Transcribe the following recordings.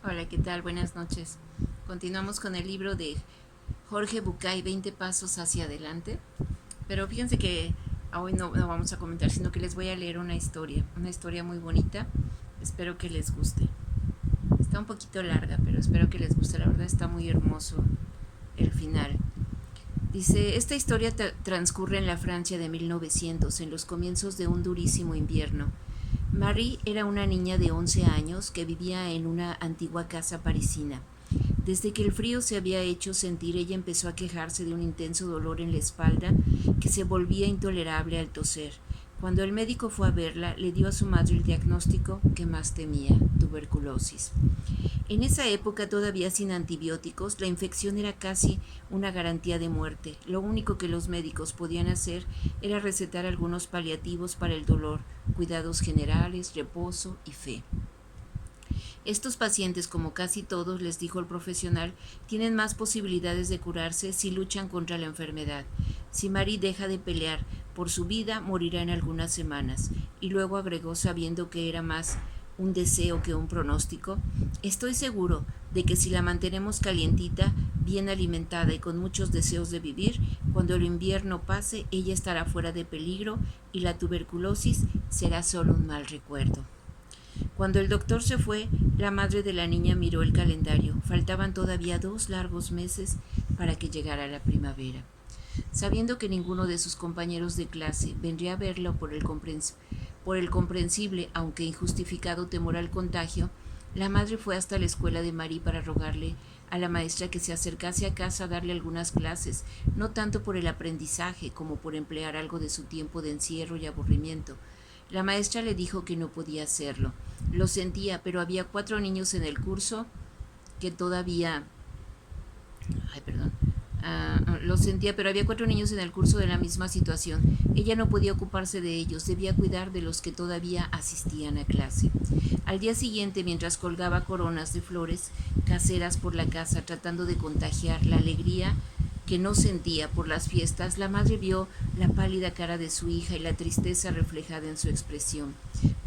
Hola, ¿qué tal? Buenas noches. Continuamos con el libro de Jorge Bucay, 20 pasos hacia adelante. Pero fíjense que hoy no vamos a comentar, sino que les voy a leer una historia muy bonita. Espero que les guste. Está un poquito larga, pero espero que les guste. La verdad está muy hermoso el final. Dice, esta historia transcurre en la Francia de 1900, en los comienzos de un durísimo invierno. Marie era una niña de 11 años que vivía en una antigua casa parisina. Desde que el frío se había hecho sentir, ella empezó a quejarse de un intenso dolor en la espalda que se volvía intolerable al toser. Cuando el médico fue a verla, le dio a su madre el diagnóstico que más temía, tuberculosis. En esa época, todavía sin antibióticos, la infección era casi una garantía de muerte. Lo único que los médicos podían hacer era recetar algunos paliativos para el dolor, cuidados generales, reposo y fe. Estos pacientes, como casi todos, les dijo el profesional, tienen más posibilidades de curarse si luchan contra la enfermedad. Si Marie deja de pelear por su vida, morirá en algunas semanas. Y luego agregó, sabiendo que era más un deseo que un pronóstico, estoy seguro de que si la mantenemos calientita, bien alimentada y con muchos deseos de vivir, cuando el invierno pase, ella estará fuera de peligro y la tuberculosis será solo un mal recuerdo. Cuando el doctor se fue, la madre de la niña miró el calendario. Faltaban todavía 2 largos meses para que llegara la primavera. Sabiendo que ninguno de sus compañeros de clase vendría a verlo por el comprensible, aunque injustificado temor al contagio, la madre fue hasta la escuela de Marie para rogarle a la maestra que se acercase a casa a darle algunas clases, no tanto por el aprendizaje como por emplear algo de su tiempo de encierro y aburrimiento. La maestra le dijo que no podía hacerlo. Lo sentía, pero había 4 niños en el curso que todavía... Ay, perdón. Lo sentía, pero había 4 niños en el curso de la misma situación. Ella no podía ocuparse de ellos, debía cuidar de los que todavía asistían a clase. Al día siguiente, mientras colgaba coronas de flores caseras por la casa, tratando de contagiar la alegría que no sentía por las fiestas, la madre vio la pálida cara de su hija y la tristeza reflejada en su expresión.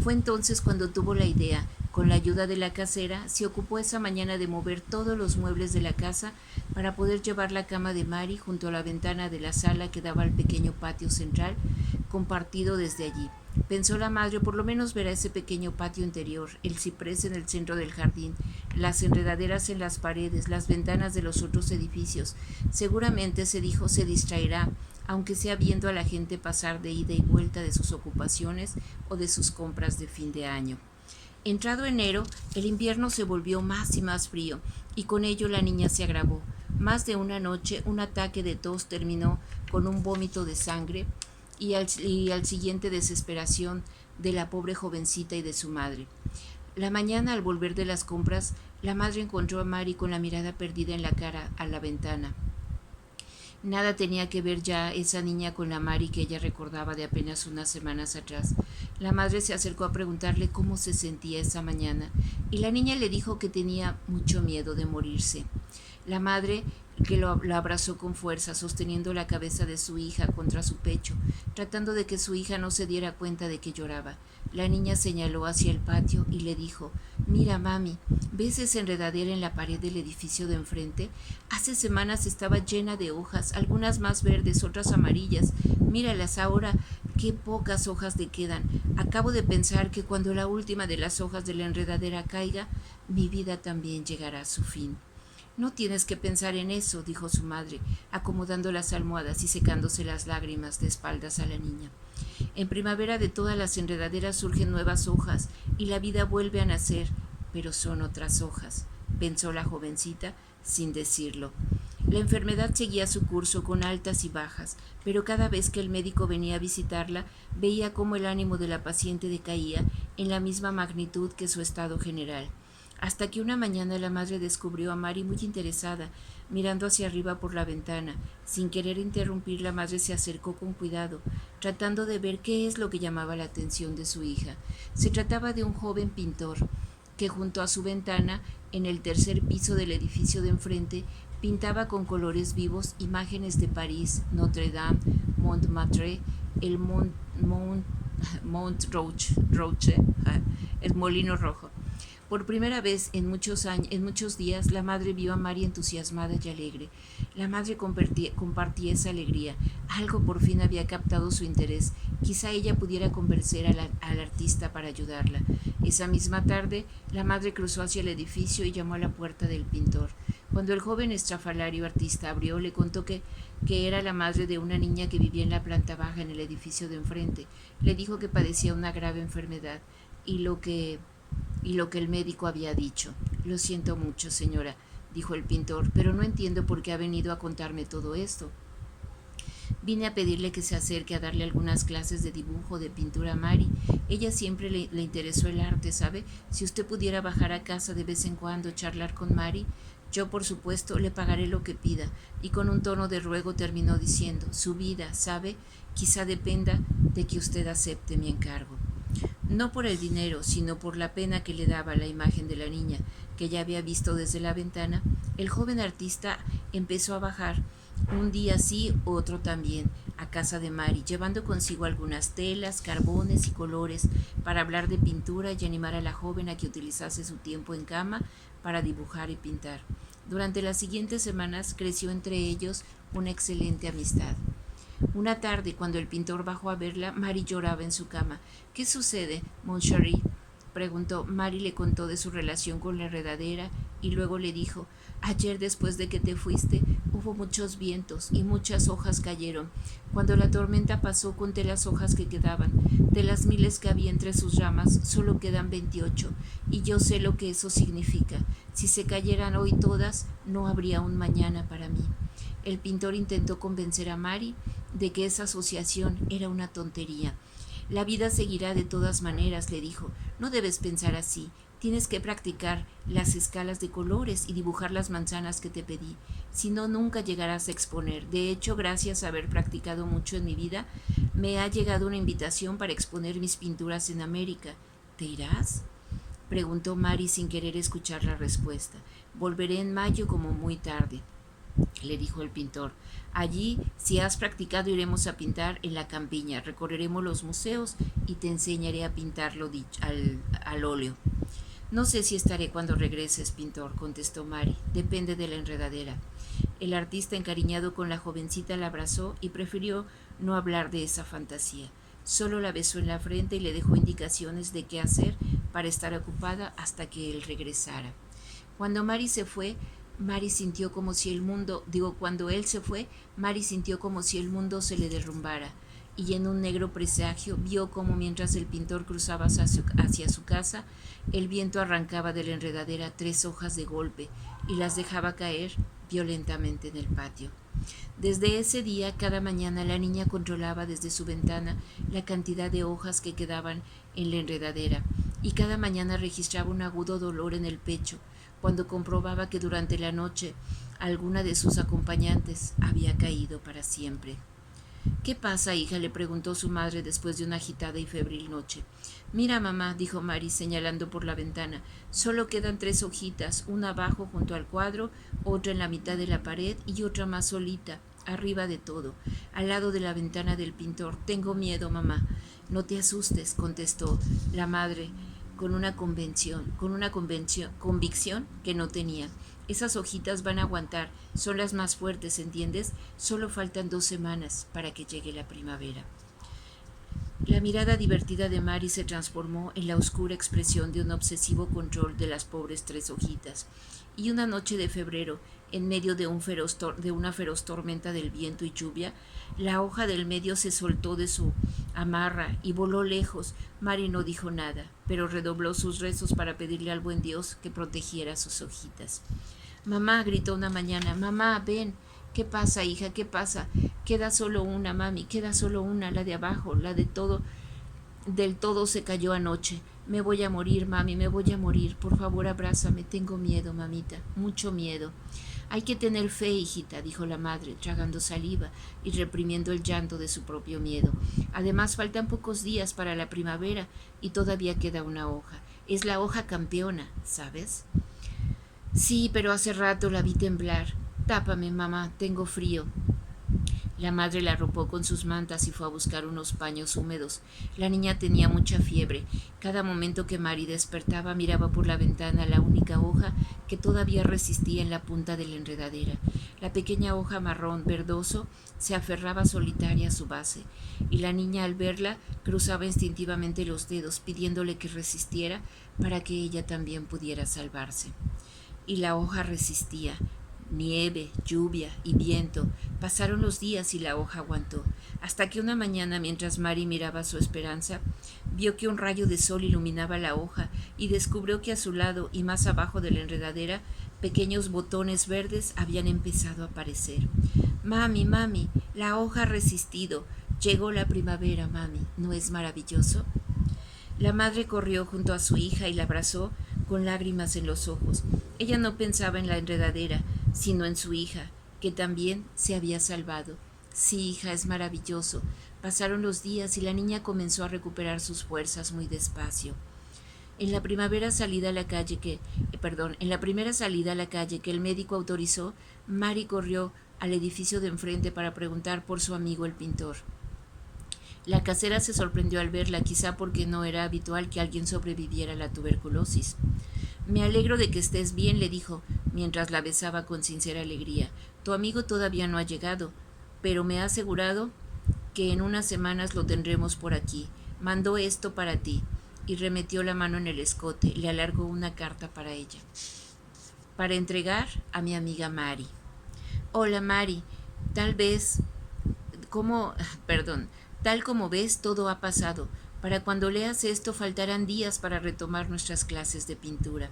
Fue entonces cuando tuvo la idea. Con la ayuda de la casera, se ocupó esa mañana de mover todos los muebles de la casa para poder llevar la cama de Mari junto a la ventana de la sala que daba al pequeño patio central, compartido desde allí. Pensó la madre, por lo menos verá ese pequeño patio interior, el ciprés en el centro del jardín, las enredaderas en las paredes, las ventanas de los otros edificios. Seguramente, se dijo, se distraerá, aunque sea viendo a la gente pasar de ida y vuelta de sus ocupaciones o de sus compras de fin de año. Entrado enero, el invierno se volvió más y más frío, y con ello la niña se agravó. Más de una noche, un ataque de tos terminó con un vómito de sangre y al siguiente desesperación de la pobre jovencita y de su madre. La mañana, al volver de las compras, la madre encontró a Mari con la mirada perdida en la cara a la ventana. Nada tenía que ver ya esa niña con la Mari que ella recordaba de apenas unas semanas atrás. La madre se acercó a preguntarle cómo se sentía esa mañana y la niña le dijo que tenía mucho miedo de morirse. La madre que la abrazó con fuerza, sosteniendo la cabeza de su hija contra su pecho, tratando de que su hija no se diera cuenta de que lloraba. La niña señaló hacia el patio y le dijo, «Mira, mami, ¿ves esa enredadera en la pared del edificio de enfrente? Hace semanas estaba llena de hojas, algunas más verdes, otras amarillas. Míralas ahora, qué pocas hojas le quedan. Acabo de pensar que cuando la última de las hojas de la enredadera caiga, mi vida también llegará a su fin». «No tienes que pensar en eso», dijo su madre, acomodando las almohadas y secándose las lágrimas de espaldas a la niña. «En primavera de todas las enredaderas surgen nuevas hojas y la vida vuelve a nacer, pero son otras hojas», pensó la jovencita sin decirlo. La enfermedad seguía su curso con altas y bajas, pero cada vez que el médico venía a visitarla, veía cómo el ánimo de la paciente decaía en la misma magnitud que su estado general. Hasta que una mañana la madre descubrió a Mari muy interesada, mirando hacia arriba por la ventana. Sin querer interrumpir, la madre se acercó con cuidado, tratando de ver qué es lo que llamaba la atención de su hija. Se trataba de un joven pintor, que junto a su ventana, en el tercer piso del edificio de enfrente, pintaba con colores vivos imágenes de París, Notre Dame, Montmartre, el Roche, el Molino Rojo. Por primera vez en muchos días, la madre vio a Mari entusiasmada y alegre. La madre compartía esa alegría. Algo por fin había captado su interés. Quizá ella pudiera convencer al artista para ayudarla. Esa misma tarde, la madre cruzó hacia el edificio y llamó a la puerta del pintor. Cuando el joven estrafalario artista abrió, le contó que era la madre de una niña que vivía en la planta baja en el edificio de enfrente. Le dijo que padecía una grave enfermedad y lo que el médico había dicho. Lo siento mucho, señora, dijo el pintor, pero no entiendo por qué ha venido a contarme todo esto. Vine a pedirle que se acerque a darle algunas clases de dibujo, de pintura a Mari. Ella siempre le interesó el arte, ¿sabe? Si usted pudiera bajar a casa de vez en cuando, charlar con Mari, yo, por supuesto, le pagaré lo que pida. Y con un tono de ruego terminó diciendo, su vida, ¿sabe? Quizá dependa de que usted acepte mi encargo. No por el dinero, sino por la pena que le daba la imagen de la niña, que ya había visto desde la ventana, el joven artista empezó a bajar, un día sí, otro también, a casa de Mari, llevando consigo algunas telas, carbones y colores para hablar de pintura y animar a la joven a que utilizase su tiempo en cama para dibujar y pintar. Durante las siguientes semanas creció entre ellos una excelente amistad. Una tarde, cuando el pintor bajó a verla, Mari lloraba en su cama. ¿Qué sucede, mon chéri?, preguntó. Mari le contó de su relación con la enredadera y luego le dijo, ayer después de que te fuiste hubo muchos vientos y muchas hojas cayeron. Cuando la tormenta pasó conté las hojas que quedaban. De las miles que había entre sus ramas solo quedan 28 y yo sé lo que eso significa. Si se cayeran hoy todas, no habría un mañana para mí. El pintor intentó convencer a Mari de que esa asociación era una tontería. La vida seguirá de todas maneras, le dijo. No debes pensar así. Tienes que practicar las escalas de colores y dibujar las manzanas que te pedí. Si no, nunca llegarás a exponer. De hecho, gracias a haber practicado mucho en mi vida, me ha llegado una invitación para exponer mis pinturas en América. ¿Te irás?, preguntó Mari sin querer escuchar la respuesta. Volveré en mayo como muy tarde, le dijo el pintor. Allí, si has practicado, iremos a pintar en la campiña, recorreremos los museos y te enseñaré a pintarlo al óleo. No sé si estaré cuando regreses, pintor, contestó Mari. Depende de la enredadera. El artista, encariñado con la jovencita, la abrazó y prefirió no hablar de esa fantasía. Solo la besó en la frente y le dejó indicaciones de qué hacer para estar ocupada hasta que él regresara. Cuando Mari se fue, Mari sintió como si el mundo, cuando él se fue, Mari sintió como si el mundo se le derrumbara, y en un negro presagio vio como mientras el pintor cruzaba hacia su casa, el viento arrancaba de la enredadera 3 hojas de golpe y las dejaba caer violentamente en el patio. Desde ese día, cada mañana la niña controlaba desde su ventana la cantidad de hojas que quedaban en la enredadera, y cada mañana registraba un agudo dolor en el pecho cuando comprobaba que durante la noche alguna de sus acompañantes había caído para siempre. ¿Qué pasa, hija?, le preguntó su madre después de una agitada y febril noche. Mira, mamá, dijo Mari, señalando por la ventana, solo quedan 3 hojitas, una abajo junto al cuadro, otra en la mitad de la pared y otra más solita, arriba de todo, al lado de la ventana del pintor. Tengo miedo, mamá. No te asustes, contestó la madre con una convicción que no tenía. Esas hojitas van a aguantar, son las más fuertes, ¿entiendes? Solo faltan 2 semanas para que llegue la primavera. La mirada divertida de Mari se transformó en la oscura expresión de un obsesivo control de las pobres 3 hojitas. Y una noche de febrero, en medio de una feroz tormenta del viento y lluvia, la hoja del medio se soltó de su amarra y voló lejos. Mari no dijo nada, pero redobló sus rezos para pedirle al buen Dios que protegiera sus hojitas. Mamá, gritó una mañana, mamá, ven. ¿Qué pasa, hija? ¿Qué pasa? Queda solo una, mami, queda solo una, la de abajo, la del todo se cayó anoche. Me voy a morir, mami, me voy a morir. Por favor, abrázame, tengo miedo, mamita, mucho miedo. Hay que tener fe, hijita, dijo la madre, tragando saliva y reprimiendo el llanto de su propio miedo. Además, faltan pocos días para la primavera y todavía queda una hoja. Es la hoja campeona, ¿sabes? Sí, pero hace rato la vi temblar. Tápame, mamá, tengo frío. La madre la arropó con sus mantas y fue a buscar unos paños húmedos. La niña tenía mucha fiebre. Cada momento que Mari despertaba miraba por la ventana la única hoja que todavía resistía en la punta de la enredadera. La pequeña hoja marrón verdoso se aferraba solitaria a su base, y la niña al verla cruzaba instintivamente los dedos pidiéndole que resistiera para que ella también pudiera salvarse. Y la hoja resistía. Nieve, lluvia y viento. Pasaron los días y la hoja aguantó, hasta que una mañana, mientras Mari miraba su esperanza, vio que un rayo de sol iluminaba la hoja y descubrió que a su lado y más abajo de la enredadera pequeños botones verdes habían empezado a aparecer. Mami, mami, la hoja ha resistido. Llegó la primavera, mami. ¿No es maravilloso? La madre corrió junto a su hija y la abrazó con lágrimas en los ojos. Ella no pensaba en la enredadera, sino en su hija, que también se había salvado. Sí, hija, es maravilloso. Pasaron los días y la niña comenzó a recuperar sus fuerzas muy despacio. En la primera salida a la calle que el médico autorizó, Mari corrió al edificio de enfrente para preguntar por su amigo el pintor. La casera se sorprendió al verla, quizá porque no era habitual que alguien sobreviviera a la tuberculosis. Me alegro de que estés bien, le dijo, mientras la besaba con sincera alegría. Tu amigo todavía no ha llegado, pero me ha asegurado que en unas semanas lo tendremos por aquí. Mandó esto para ti. Y remetió la mano en el escote, le alargó una carta para ella. Para entregar a mi amiga Mari. Hola Mari, tal vez, tal como ves, todo ha pasado. Para cuando leas esto faltarán días para retomar nuestras clases de pintura.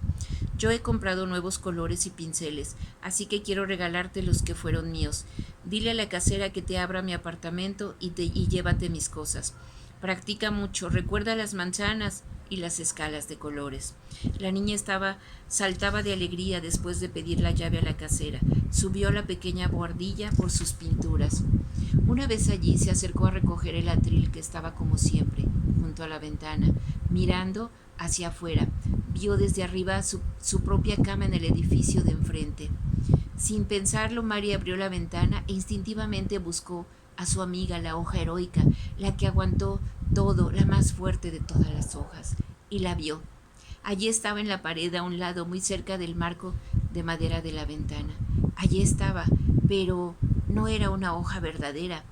Yo he comprado nuevos colores y pinceles, así que quiero regalarte los que fueron míos. Dile a la casera que te abra mi apartamento y llévate mis cosas. Practica mucho, recuerda las manzanas y las escalas de colores. La niña saltaba de alegría después de pedir la llave a la casera. Subió a la pequeña buhardilla por sus pinturas. Una vez allí se acercó a recoger el atril que estaba como siempre, junto a la ventana, mirando hacia afuera. Vio desde arriba su propia cama en el edificio de enfrente. Sin pensarlo, Mari abrió la ventana e instintivamente buscó a su amiga, la hoja heroica, la que aguantó todo, la más fuerte de todas las hojas, y la vio. Allí estaba en la pared a un lado, muy cerca del marco de madera de la ventana. Allí estaba, pero no era una hoja verdadera,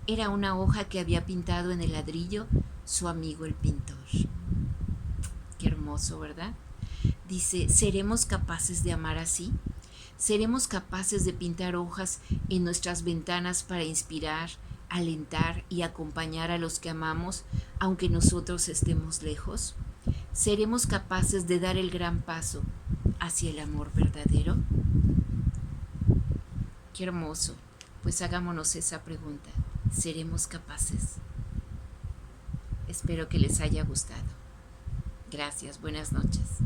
era una hoja que había pintado en el ladrillo su amigo el pintor. Qué hermoso, ¿verdad? Dice, ¿seremos capaces de amar así? ¿Seremos capaces de pintar hojas en nuestras ventanas para inspirar, alentar y acompañar a los que amamos, aunque nosotros estemos lejos? ¿Seremos capaces de dar el gran paso hacia el amor verdadero? Qué hermoso. Pues hagámonos esa pregunta. ¿Seremos capaces? Espero que les haya gustado. Gracias. Buenas noches.